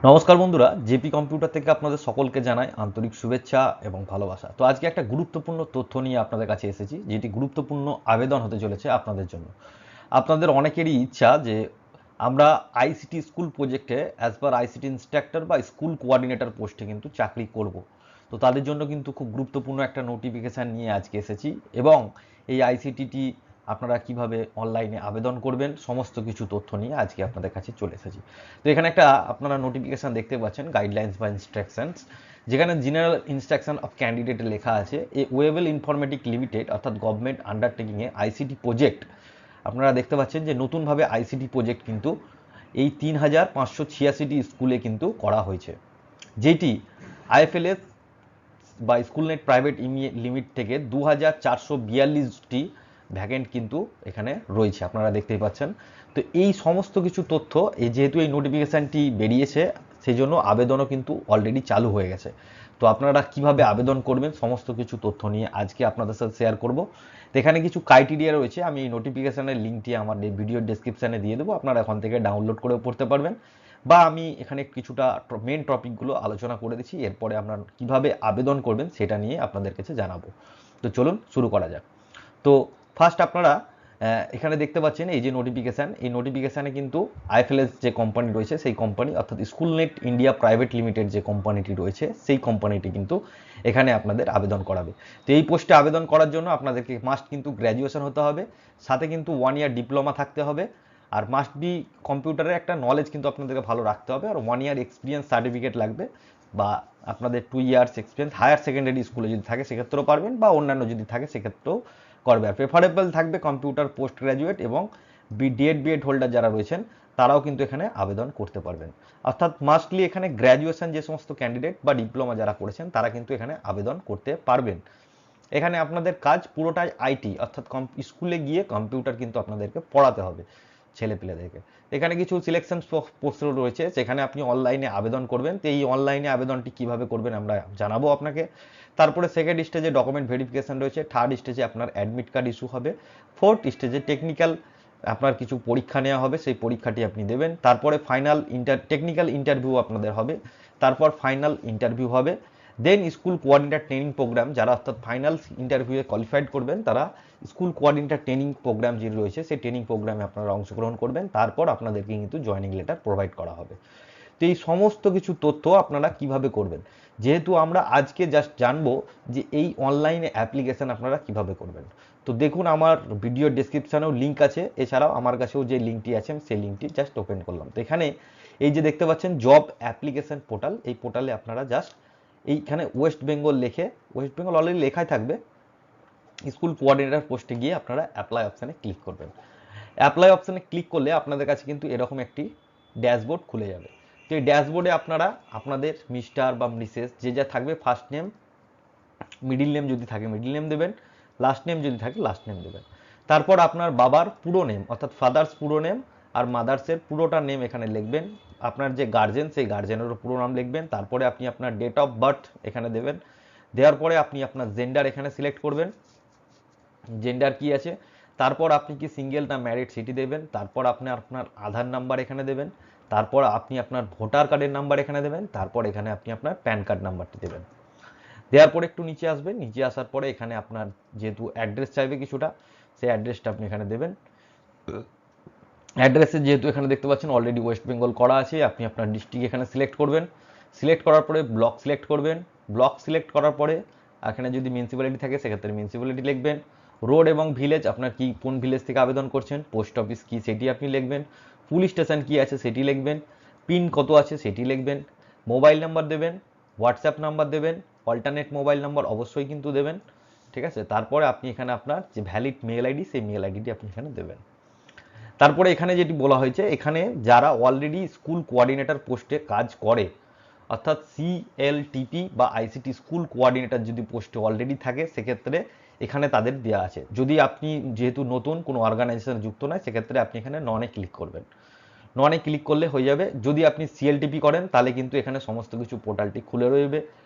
নমস্কার বন্ধুরা, JP computer থেকে আপনাদের সকলকে জানাই আন্তরিক শুভেচ্ছা এবং ভালোবাসা। তো আজকে একটা গুরুত্বপূর্ণ তথ্য নিয়ে আপনাদের কাছে এসেছি, যেটি গুরুত্বপূর্ণ আবেদন হতে চলেছে আপনাদের জন্য। আপনাদের অনেকেরই ইচ্ছা যে আমরা আইসিটি স্কুল প্রজেক্টে অ্যাজ পার আইসিটি ইনস্ট্রাক্টর বা স্কুল কোঅর্ডিনেটর পোস্টে কিন্তু চাকরি করব। তো তাদের জন্য কিন্তু খুব গুরুত্বপূর্ণ একটা নোটিফিকেশান নিয়ে আজকে এসেছি, এবং এই আইসিটিটি আপনারা কিভাবে অনলাইনে আবেদন করবেন সমস্ত কিছু তথ্য নিয়ে আজকে আপনাদের কাছে চলে এসেছি। তো এখানে একটা আপনারা নোটিফিকেশান দেখতে পাচ্ছেন, গাইডলাইন্স বা ইনস্ট্রাকশনস, যেখানে জেনারেল ইনস্ট্রাকশন অফ ক্যান্ডিডেটে লেখা আছে এ ওয়েবেল ইনফরমেটিক লিমিটেড অর্থাৎ গভর্নমেন্ট আন্ডারটেকিংয়ে আইসিটি প্রজেক্ট। আপনারা দেখতে পাচ্ছেন যে নতুনভাবে আইসিটি প্রজেক্ট কিন্তু এই ৩,৫৮৬টি স্কুলে কিন্তু করা হয়েছে, যেটি আইএফএলএস বা স্কুলনেট প্রাইভেট লিমিট থেকে ২,৪৪২টি ভ্যাকেন্ট কিন্তু এখানে রয়েছে, আপনারা দেখতেই পাচ্ছেন। তো এই সমস্ত কিছু তথ্য যেহেতু এই নোটিফিকেশানটি বেরিয়েছে, সেই জন্য আবেদনও কিন্তু অলরেডি চালু হয়ে গেছে। তো আপনারা কিভাবে আবেদন করবেন সমস্ত কিছু তথ্য নিয়ে আজকে আপনাদের সাথে শেয়ার করব। তো এখানে কিছু ক্রাইটেরিয়া রয়েছে, আমি এই নোটিফিকেশানের লিঙ্কটি আমার ভিডিওর ডেসক্রিপশানে দিয়ে দেবো, আপনারা এখান থেকে ডাউনলোড করে পড়তে পারবেন, বা আমি এখানে কিছুটা মেন টপিকগুলো আলোচনা করে দিচ্ছি, এরপরে আপনারা কিভাবে আবেদন করবেন সেটা নিয়ে আপনাদের কাছে জানাবো। তো চলুন শুরু করা যাক। তো ফার্স্ট আপনারা এখানে দেখতে পাচ্ছেন এই যে নোটিফিকেশান, এই নোটিফিকেশানে কিন্তু আইএফএলএস যে কোম্পানি রয়েছে সেই কোম্পানি অর্থাৎ স্কুলনেট ইন্ডিয়া প্রাইভেট লিমিটেড যে কোম্পানিটি রয়েছে সেই কোম্পানিটি কিন্তু এখানে আপনাদের আবেদন করাবে। তো এই পোস্টে আবেদন করার জন্য আপনাদেরকে মাস্ট কিন্তু গ্র্যাজুয়েশন হতে হবে, সাথে কিন্তু 1 ইয়ার ডিপ্লোমা থাকতে হবে, আর মাস্ট বি কম্পিউটারের একটা নলেজ কিন্তু আপনাদেরকে ভালো রাখতে হবে, আর 1 ইয়ার এক্সপিরিয়েন্স সার্টিফিকেট লাগবে, বা আপনাদের 2 ইয়ার্স এক্সপিরিয়েন্স হায়ার সেকেন্ডারি স্কুলে যদি থাকে সেক্ষেত্রেও পারবেন, বা অন্যান্য যদি থাকে সেক্ষেত্রেও করবে। আর প্রেফারেবল থাকবে কম্পিউটার পোস্ট গ্র্যাজুয়েট এবং ডিএড বিএড হোল্ডার যারা রয়েছেন তারাও কিন্তু এখানে আবেদন করতে পারবেন। অর্থাৎ মাস্টলি এখানে গ্র্যাজুয়েশন যে সমস্ত ক্যান্ডিডেট বা ডিপ্লোমা যারা করেছেন তারা কিন্তু এখানে আবেদন করতে পারবেন। এখানে আপনাদের কাজ পুরোটাই আইটি, অর্থাৎ স্কুলে গিয়ে কম্পিউটার কিন্তু আপনাদেরকে পড়াতে হবে ছেলেপিলেদেরকে। এখানে কিছু সিলেকশন প্রশ্ন রয়েছে, যেখানে আপনি অনলাইনে আবেদন করবেন। তো এই অনলাইনে আবেদনটি কিভাবে করবেন আমরা জানাবো আপনাকে। তারপরে সেকেন্ড স্টেজে ডকুমেন্ট ভেরিফিকেশন রয়েছে, থার্ড স্টেজে আপনার অ্যাডমিট কার্ড ইস্যু হবে, ফোর্থ স্টেজে টেকনিক্যাল আপনার কিছু পরীক্ষা নেওয়া হবে, সেই পরীক্ষাটি আপনি দেবেন, তারপরে ফাইনাল টেকনিক্যাল ইন্টারভিউ আপনাদের হবে, তারপর ফাইনাল ইন্টারভিউ হবে, দেন স্কুল কোঅর্ডিনেটর ট্রেনিং প্রোগ্রাম, যারা অর্থাৎ ফাইনাল ইন্টারভিউয়ে কোয়ালিফাইড করবেন তারা স্কুল কোঅর্ডিনেটর ট্রেনিং প্রোগ্রাম যে রয়েছে সেই ট্রেনিং প্রোগ্রামে আপনারা অংশগ্রহণ করবেন, তারপর আপনাদেরকে কিন্তু জয়েনিং লেটার প্রোভাইড করা হবে। তো এই সমস্ত কিছু তথ্য আপনারা কিভাবে করবেন, যেহেতু আমরা আজকে জাস্ট জানবো যে এই অনলাইনে অ্যাপ্লিকেশান আপনারা কিভাবে করবেন। তো দেখুন আমার ভিডিও ডেসক্রিপশানেও লিঙ্ক আছে, এছাড়াও আমার কাছেও যে লিঙ্কটি আছে আমি সেই লিঙ্কটি জাস্ট ওপেন করলাম। তো এখানে এই যে দেখতে পাচ্ছেন জব অ্যাপ্লিকেশান পোর্টাল, এই পোর্টালে আপনারা জাস্ট এইখানে ওয়েস্ট বেঙ্গল লিখে, ওয়েস্ট বেঙ্গল অলরেডি লেখাই থাকবে, স্কুল কোঅর্ডিনেটর পোস্টে গিয়ে আপনারা অ্যাপ্লাই অপশানে ক্লিক করবেন। অ্যাপ্লাই অপশানে ক্লিক করলে আপনাদের কাছে কিন্তু এরকম একটি ড্যাশবোর্ড খুলে যাবে। তো এই ড্যাশবোর্ডে আপনারা আপনাদের মিস্টার বা মিসেস যে যা থাকবে, ফার্স্ট নেম, মিডিল নেম যদি থাকে মিডিল নেম দেবেন, লাস্ট নেম যদি থাকে লাস্ট নেম দেবেন। তারপর আপনার বাবার পুরো নেম অর্থাৎ ফাদার্স পুরো নেম আর মাদার্সের পুরোটা নেম এখানে লিখবেন। আপনার যে গার্জেন সেই গার্জেনেরও পুরো নাম লিখবেন। তারপরে আপনি আপনার ডেট অফ বার্থ এখানে দেবেন। দেওয়ার পরে আপনি আপনার জেন্ডার এখানে সিলেক্ট করবেন, জেন্ডার কি আছে, তারপর আপনি কি সিঙ্গেল না ম্যারিড সেটি দেবেন। তারপর আপনি আপনার আধার নাম্বার এখানে দেবেন। তারপর আপনি আপনার ভোটার কার্ডের নাম্বার এখানে দেবেন। তারপর এখানে আপনি আপনার প্যান কার্ড নাম্বারটি দেবেন। দেওয়ার পরে একটু নিচে আসবেন, নিচে আসার পরে এখানে আপনার যেহেতু অ্যাড্রেস চাইবে কিছুটা, সেই অ্যাড্রেসটা আপনি এখানে দেবেন। অ্যাড্রেসে যেহেতু এখানে দেখতে পাচ্ছেন অলরেডি ওয়েস্ট বেঙ্গল করা আছে, আপনি আপনার ডিস্ট্রিক্ট এখানে সিলেক্ট করবেন। সিলেক্ট করার পরে ব্লক সিলেক্ট করবেন। ব্লক সিলেক্ট করার পরে এখানে যদি মিউনিসিপ্যালিটি থাকে সেক্ষেত্রে মিউনিসিপ্যালিটি লিখবেন। রোড এবং ভিলেজ, আপনার কি কোন ভিলেজ থেকে আবেদন করছেন, পোস্ট অফিস কি সেটি আপনি লিখবেন, পুলিশ স্টেশন কি আছে সেটি লিখবেন, পিন কত আছে সেটি লিখবেন, মোবাইল নাম্বার দেবেন, হোয়াটসঅ্যাপ নাম্বার দেবেন, অল্টারনেট মোবাইল নাম্বার অবশ্যই কিন্তু দেবেন। ঠিক আছে, তারপরে আপনি এখানে আপনার যে ভ্যালিড মেল আইডি সেই মেল আইডিটি আপনি এখানে দেবেন। তারপরে এখানে যেটি বলা হয়েছে, এখানে যারা অলরেডি স্কুল কোঅর্ডিনেটর পোস্টে কাজ করে, অর্থাৎ সিএলটিপি বা আইসিটি স্কুল কোঅর্ডিনেটর যদি পোস্টে অলরেডি থাকে সেক্ষেত্রে এখানে তাদের দেওয়া আছে। যদি আপনি যেহেতু নতুন কোনো অর্গানাইজেশন যুক্ত নয় সেক্ষেত্রে আপনি এখানে ননে ক্লিক করবেন। ননে ক্লিক করলে হয়ে যাবে। যদি আপনি সিএলটিপি করেন তাহলে কিন্তু এখানে সমস্ত কিছু পোর্টালটি খুলে রইবে,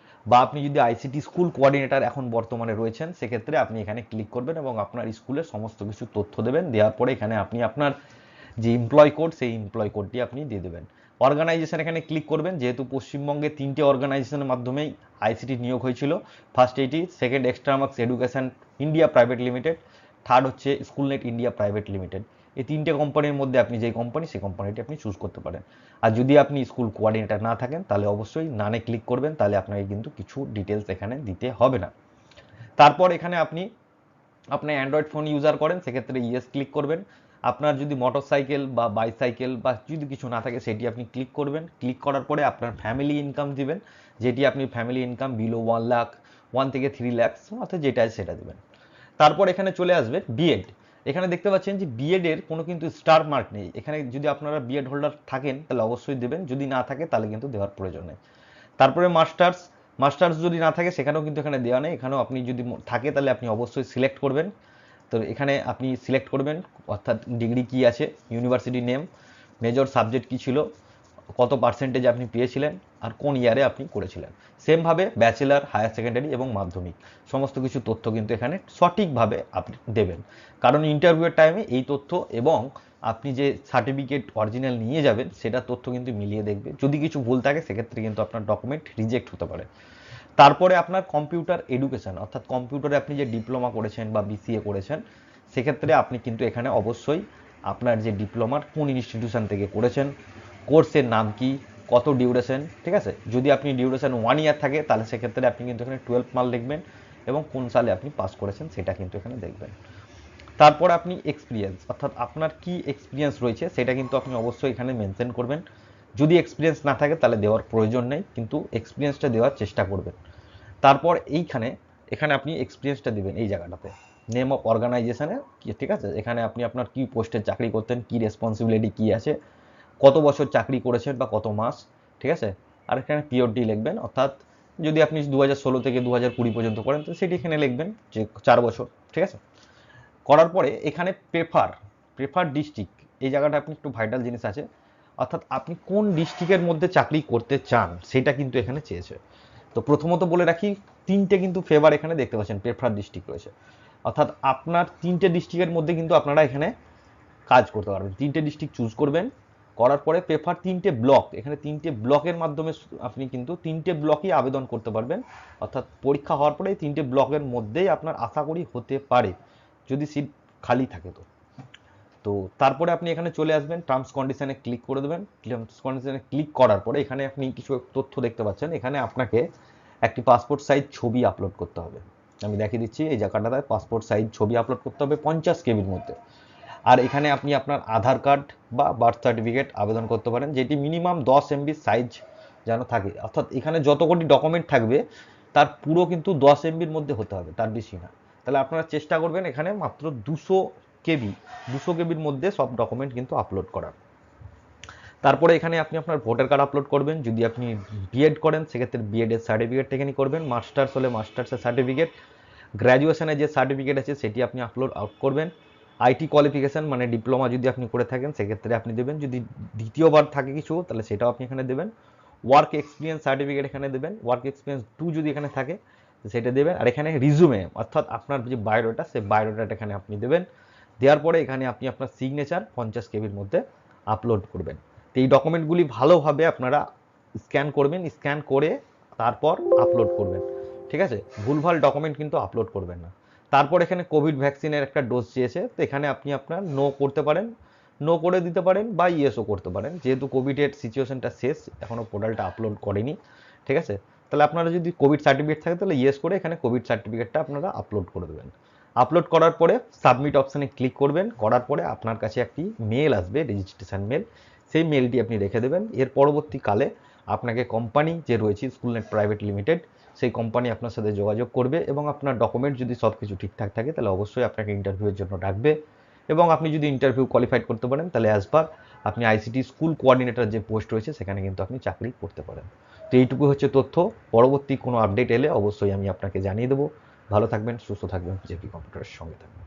বা আপনি যদি আইসিটি স্কুল কোঅর্ডিনেটর এখন বর্তমানে রয়েছেন সেক্ষেত্রে আপনি এখানে ক্লিক করবেন এবং আপনার স্কুলের সমস্ত কিছু তথ্য দেবেন। দেওয়ার পরে এখানে আপনি আপনার যে এমপ্লয় কোড সেই এমপ্লয় কোডটি আপনি দিয়ে দেবেন। অর্গানাইজেশন এখানে ক্লিক করবেন, যেহেতু পশ্চিমবঙ্গে 3টে অর্গানাইজেশনের মাধ্যমেই আইসিটি নিয়োগ হয়েছিল। First eighty, second extra marks education India private limited, third হচ্ছে স্কুলনেট ইন্ডিয়া প্রাইভেট লিমিটেড। এই 3টে কোম্পানির মধ্যে আপনি যেই কোম্পানি, সেই কোম্পানিটি আপনি চুজ করতে পারেন। আর যদি আপনি স্কুল কোঅর্ডিনেটর না থাকেন তাহলে অবশ্যই নানে ক্লিক করবেন, তাহলে আপনাকে কিন্তু কিছু ডিটেলস এখানে দিতে হবে না। তারপর এখানে আপনি আপনার অ্যান্ড্রয়েড ফোন ইউজার করেন, সেক্ষেত্রে ইয়েস ক্লিক করবেন। আপনার যদি মোটর সাইকেল বা বাইসাইকেল বা যদি কিছু না থাকে সেটি আপনি ক্লিক করবেন। ক্লিক করার পরে আপনার ফ্যামিলি ইনকাম দিবেন, যেটি আপনি ফ্যামিলি ইনকাম বিলো 1 লাখ, 1 থেকে 3 লাখ, অর্থাৎ যেটা আছে সেটা দেবেন। তারপর এখানে চলে আসবে বিএড। এখানে দেখতে পাচ্ছেন যে বিএড এর কোনো কিন্তু স্টার মার্ক নেই। এখানে যদি আপনারা বিএড হোল্ডার থাকেন তাহলে অবশ্যই দেবেন, যদি না থাকে তাহলে কিন্তু দেওয়ার প্রয়োজন নেই। তারপরে মাস্টার্স, মাস্টার্স যদি না থাকে সেখানেও কিন্তু এখানে দেওয়া নেই। এখানেও আপনি যদি থাকে তাহলে আপনি অবশ্যই সিলেক্ট করবেন। তো এখানে আপনি সিলেক্ট করবেন, অর্থাৎ ডিগ্রি কি আছে, ইউনিভার্সিটি নেম, মেজর সাবজেক্ট কি ছিল, কত পার্সেন্টেজ আপনি পেয়েছিলেন, আর কোন ইয়ারে আপনি করেছিলেন। সেমভাবে ব্যাচেলার, হায়ার সেকেন্ডারি এবং মাধ্যমিক সমস্ত কিছু তথ্য কিন্তু এখানে সঠিকভাবে আপনি দেবেন, কারণ ইন্টারভিউয়ের টাইমে এই তথ্য এবং আপনি যে সার্টিফিকেট অরিজিনাল নিয়ে যাবেন সেটা তথ্য কিন্তু মিলিয়ে দেখবে। যদি কিছু ভুল থাকে সেক্ষেত্রে কিন্তু আপনার ডকুমেন্ট রিজেক্ট হতে পারে। তারপরে আপনার কম্পিউটার এডুকেশন, অর্থাৎ কম্পিউটারে আপনি যে ডিপ্লোমা করেছেন বা বিসিএ করেছেন, সেক্ষেত্রে আপনি কিন্তু এখানে অবশ্যই আপনার যে ডিপ্লোমার কোন ইনস্টিটিউশন থেকে করেছেন, কোর্সের নাম কি, কত ডিউরেশন, ঠিক আছে। যদি আপনি ডিউরেশন 1 ইয়ার থাকে তাহলে সেক্ষেত্রে আপনি কিন্তু এখানে 12 মার্ক লিখবেন এবং কোন সালে আপনি পাস করেছেন সেটা কিন্তু এখানে দেখবেন। তারপর আপনি এক্সপিরিয়েন্স, অর্থাৎ আপনার কি এক্সপিরিয়েন্স রয়েছে সেটা কিন্তু আপনি অবশ্যই এখানে মেনশন করবেন। যদি এক্সপিরিয়েন্স না থাকে তাহলে দেওয়ার প্রয়োজন নেই, কিন্তু এক্সপিরিয়েন্সটা দেওয়ার চেষ্টা করবেন। তারপর এখানে আপনি এক্সপিরিয়েন্সটা দিবেন এই জায়গাটাতে, নেম অফ অর্গানাইজেশনে, ঠিক আছে। এখানে আপনি আপনার কি পোস্টে চাকরি করতেন, কি রেসপন্সিবিলিটি কি আছে, কত বছর চাকরি করেছেন বা কত মাস, ঠিক আছে। আর এখানে পিওরডি লিখবেন, অর্থাৎ যদি আপনি 2016 থেকে 2020 পর্যন্ত করেন তো সেটি এখানে লিখবেন যে 4 বছর, ঠিক আছে। করার পরে এখানে প্রেফার ডিস্ট্রিক্ট, এই জায়গাটা আপনি একটু ভাইটাল জিনিস আছে, অর্থাৎ আপনি কোন ডিস্ট্রিক্টের মধ্যে চাকরি করতে চান সেটা কিন্তু এখানে চেয়েছে। তো প্রথমত বলে রাখি, 3টে কিন্তু ফেভার এখানে দেখতে পাচ্ছেন প্রেফার ডিস্ট্রিক্ট রয়েছে, অর্থাৎ আপনার 3টে ডিস্ট্রিক্টের মধ্যে কিন্তু আপনারা এখানে কাজ করতে পারবেন। 3টে ডিস্ট্রিক্ট চুজ করবেন, করার পরে প্রেফার 3টে ব্লক, এখানে 3টে ব্লকের মাধ্যমে আপনি কিন্তু 3টে ব্লকই আবেদন করতে পারবেন, অর্থাৎ পরীক্ষা হওয়ার পরে 3টে ব্লকের মধ্যেই আপনার আশা করি হতে পারে, যদি সিট খালি থাকে তো। তো তারপরে আপনি এখানে চলে আসবেন, টার্মস কন্ডিশনে ক্লিক করে দেবেন। টার্মস কন্ডিশনে ক্লিক করার পরে এখানে আপনি কিছু তথ্য দেখতে পাচ্ছেন। এখানে আপনাকে একটি পাসপোর্ট সাইজ ছবি আপলোড করতে হবে। আমি দেখিয়ে দিচ্ছি, এই জায়গাটাতে পাসপোর্ট সাইজ ছবি আপলোড করতে হবে 50 কেবির মধ্যে। আর এখানে আপনি আপনার আধার কার্ড বা বার্থ সার্টিফিকেট আবেদন করতে পারেন, যেটি মিনিমাম 10 MB সাইজ যেন থাকে, অর্থাৎ এখানে যত কোটি ডকুমেন্ট থাকবে তার পুরো কিন্তু 10 MBর মধ্যে হতে হবে, তার বেশি না। তাহলে আপনারা চেষ্টা করবেন এখানে মাত্র 200 কেবির মধ্যে সব ডকুমেন্ট কিন্তু আপলোড করার। তারপরে এখানে আপনি আপনার ভোটার কার্ড আপলোড করবেন, যদি আপনি বিএড করেন সেক্ষেত্রে বিএড এর সার্টিফিকেট এখানে করবেন, মাস্টার্স হলে মাস্টার্সের সার্টিফিকেট, গ্র্যাজুয়েশনের যে সার্টিফিকেট আছে সেটি আপনি আপলোড আউট করবেন। আইটি কোয়ালিফিকেশন মানে ডিপ্লোমা যদি আপনি করে থাকেন সেক্ষেত্রে আপনি দেবেন, যদি দ্বিতীয়বার থাকে কিছু তাহলে সেটাও আপনি এখানে দেবেন। ওয়ার্ক এক্সপিরিয়েন্স সার্টিফিকেট এখানে দেবেন, ওয়ার্ক এক্সপিরিয়েন্স 2 যদি এখানে থাকে সেটা দেবেন। আর এখানে রিজুমে, অর্থাৎ আপনার যে বায়োডাটা, সেই বায়োডাটা এখানে আপনি দেবেন। দেওয়ার পরে এখানে আপনি আপনার সিগনেচার 50 কেবির মধ্যে আপলোড করবেন। তো এই ডকুমেন্টগুলি ভালোভাবে আপনারা স্ক্যান করবেন, স্ক্যান করে তারপর আপলোড করবেন, ঠিক আছে। ভুলভাল ডকুমেন্ট কিন্তু আপলোড করবেন না। তারপর এখানে কোভিড ভ্যাকসিনের একটা ডোজ চেয়েছে, তো এখানে আপনি আপনার নো করতে পারেন, নো করে দিতে পারেন বা ইয়েসও করতে পারেন, যেহেতু কোভিডের সিচুয়েশনটা শেষ, এখনও পোর্টালটা আপলোড করেনি, ঠিক আছে। তাহলে আপনারা যদি কোভিড সার্টিফিকেট থাকে তাহলে ইয়েস করে এখানে কোভিড সার্টিফিকেটটা আপনারা আপলোড করে দেবেন। আপলোড করার পরে সাবমিট অপশানে ক্লিক করবেন, করার পরে আপনার কাছে একটি মেল আসবে, রেজিস্ট্রেশন মেল, সেই মেলটি আপনি রেখে দেবেন। এর পরবর্তীকালে আপনাকে কোম্পানি যে রয়েছে স্কুলনেট প্রাইভেট লিমিটেড, সেই কোম্পানি আপনার সাথে যোগাযোগ করবে এবং আপনার ডকুমেন্ট যদি সব কিছু ঠিকঠাক থাকে তাহলে অবশ্যই আপনাকে ইন্টারভিউয়ের জন্য ডাকবে। এবং আপনি যদি ইন্টারভিউ কোয়ালিফাইড করতে পারেন তাহলে অ্যাজ পার আপনি আইসিটি স্কুল কোঅর্ডিনেটর যে পোস্ট রয়েছে সেখানে কিন্তু আপনি চাকরি করতে পারেন। তো এইটুকু হচ্ছে তথ্য। পরবর্তী কোনো আপডেট এলে অবশ্যই আমি আপনাকে জানিয়ে দেবো। ভালো থাকবেন, সুস্থ থাকবেন, জেপি কম্পিউটারের সঙ্গে থাকবেন।